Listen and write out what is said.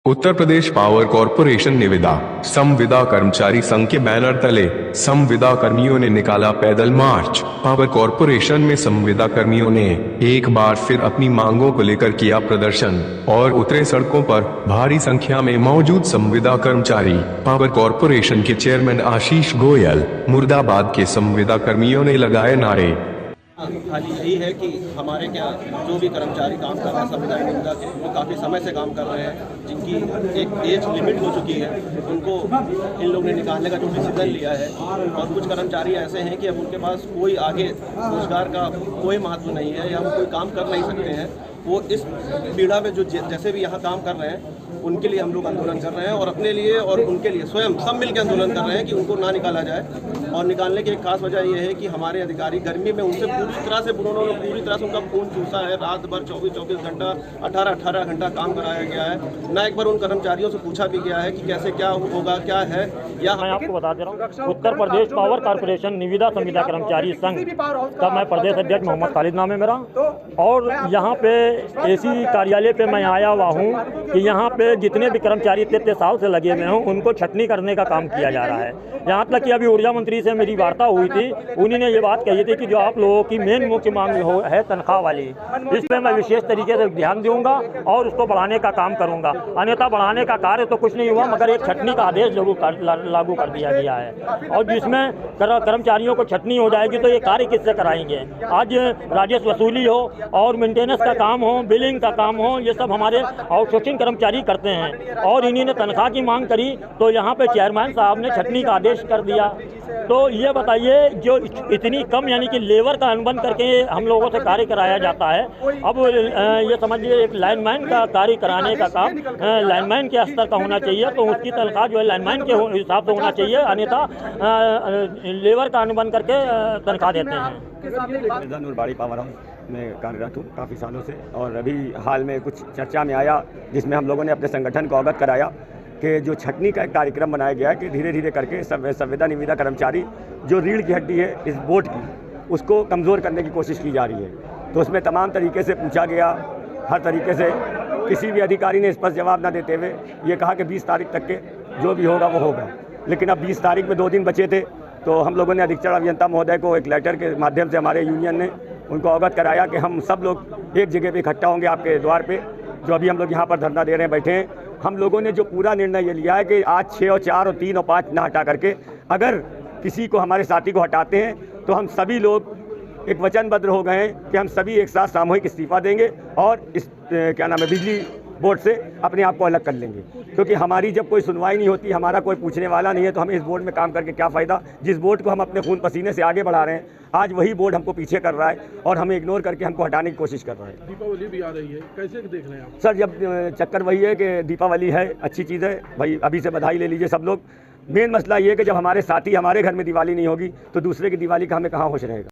Uttar Pradesh power corporation निविदा संविदा कर्मचारी संघ के बैनर तले संविदा कर्मियों ने निकाला पैदल मार्च। पावर कॉरपोरेशन में संविदा कर्मियों ने एक बार फिर अपनी मांगों को लेकर किया प्रदर्शन और उतरे सड़कों पर। भारी संख्या में मौजूद संविदा कर्मचारी, पावर कॉरपोरेशन के चेयरमैन आशीष गोयल, मुर्दाबाद के संविदा कर्मियों ने लगाए नारे। खाली यही है कि हमारे क्या जो भी कर्मचारी काम कर रहे हैं संविदाई निविदा के, वो काफ़ी समय से काम कर रहे हैं, जिनकी एक एज लिमिट हो चुकी है, उनको इन लोगों ने निकालने का जो डिसीजन लिया है। और कुछ कर्मचारी ऐसे हैं कि अब उनके पास कोई आगे रोजगार का कोई महत्व नहीं है या वो कोई काम कर नहीं सकते हैं। वो इस पीड़ा में जो जैसे भी यहाँ काम कर रहे हैं उनके लिए हम लोग आंदोलन कर रहे हैं और अपने लिए और उनके लिए स्वयं सब मिलकर आंदोलन कर रहे हैं कि उनको ना निकाला जाए। और निकालने की एक खास वजह यह है कि हमारे अधिकारी गर्मी में उनसे पूरी तरह से उनका खून चूसा है। रात भर 24-24 घंटा 18-18 घंटा काम कराया गया है। ना एक बार उन कर्मचारियों से पूछा भी गया है कि कैसे क्या होगा, क्या है। या मैं आपको बता दे रहा हूँ, उत्तर प्रदेश पावर कॉरपोरेशन निविदा संविदा कर्मचारी संघ का मैं प्रदेश अध्यक्ष मोहम्मद खालिद नाम है मेरा। और यहाँ पे एसी कार्यालय पे मैं आया हुआ हूँ कि यहाँ पे जितने भी कर्मचारी 33 साल से लगे हुए हों उनको छटनी करने का काम किया जा रहा है। यहाँ तक कि अभी ऊर्जा मंत्री से मेरी वार्ता हुई थी, उन्होंने ये बात कही थी कि जो आप लोगों की मेन मुख्य मांग है तनख्वाह वाली, इस पर मैं विशेष तरीके से ध्यान दूंगा और उसको बढ़ाने का काम करूंगा। अन्यथा बढ़ाने का कार्य तो कुछ नहीं हुआ, मगर एक छटनी का आदेश जरूर लागू कर दिया गया है। और जिसमें कर्मचारियों को छटनी हो जाएगी तो ये कार्य किससे कराएंगे। आज राजस्व वसूली हो और मेंटेनेंस का काम हो, बिलिंग का काम हो, ये सब हमारे आउटसोर्सिंग कर्मचारी करते हैं। और इन्हीं ने तनख्वाह की मांग करी तो यहाँ पे चेयरमैन साहब ने छटनी का आदेश कर दिया। तो ये बताइए, जो इतनी कम यानी कि लेबर का अनुबंध करके हम लोगों से कार्य कराया जाता है, अब ये समझिए एक लाइनमैन का कार्य कराने का काम लाइनमैन के स्तर का होना चाहिए, तो उसकी तनख्वाह जो है लाइनमैन के हिसाब से होना चाहिए, अन्यथा लेबर का अनुबंध करके तनख्वाह देते हैं। नूरबाड़ी पावर हाउस में कार्यरत हूँ काफ़ी सालों से, और अभी हाल में कुछ चर्चा में आया जिसमें हम लोगों ने अपने संगठन को अवगत कराया कि जो छटनी का एक कार्यक्रम बनाया गया है कि धीरे धीरे करके संविदा निविदा कर्मचारी जो रीढ़ की हड्डी है इस बोर्ड की, उसको कमज़ोर करने की कोशिश की जा रही है। तो उसमें तमाम तरीके से पूछा गया, हर तरीके से किसी भी अधिकारी ने स्पष्ट जवाब न देते हुए ये कहा कि 20 तारीख तक के जो भी होगा वो होगा। लेकिन अब 20 तारीख में 2 दिन बचे थे, तो हम लोगों ने अधीक्षण अभियंता महोदय को एक लेटर के माध्यम से हमारे यूनियन ने उनको अवगत कराया कि हम सब लोग एक जगह पे इकट्ठा होंगे आपके द्वार पे, जो अभी हम लोग यहाँ पर धरना दे रहे हैं, बैठे हैं। हम लोगों ने जो पूरा निर्णय ये लिया है कि आज 6 और 4 और 3 और 5 ना हटा करके अगर किसी को हमारे साथी को हटाते हैं तो हम सभी लोग एक वचनबद्ध हो गए हैं कि हम सभी एक साथ सामूहिक इस्तीफा देंगे और इस बिजली बोर्ड से अपने आप को अलग कर लेंगे। क्योंकि हमारी जब कोई सुनवाई नहीं होती, हमारा कोई पूछने वाला नहीं है, तो हमें इस बोर्ड में काम करके क्या फ़ायदा। जिस बोर्ड को हम अपने खून पसीने से आगे बढ़ा रहे हैं, आज वही बोर्ड हमको पीछे कर रहा है और हमें इग्नोर करके हमको हटाने की कोशिश कर रहा है। दीपावली भी आ रही है, कैसे देख रहे हैं आप? सर, जब चक्कर वही है कि दीपावली है, अच्छी चीज़ है भाई, अभी से बधाई ले लीजिए सब लोग। मेन मसला ये है कि जब हमारे साथी हमारे घर में दिवाली नहीं होगी तो दूसरे की दिवाली का हमें कहाँ होश रहेगा।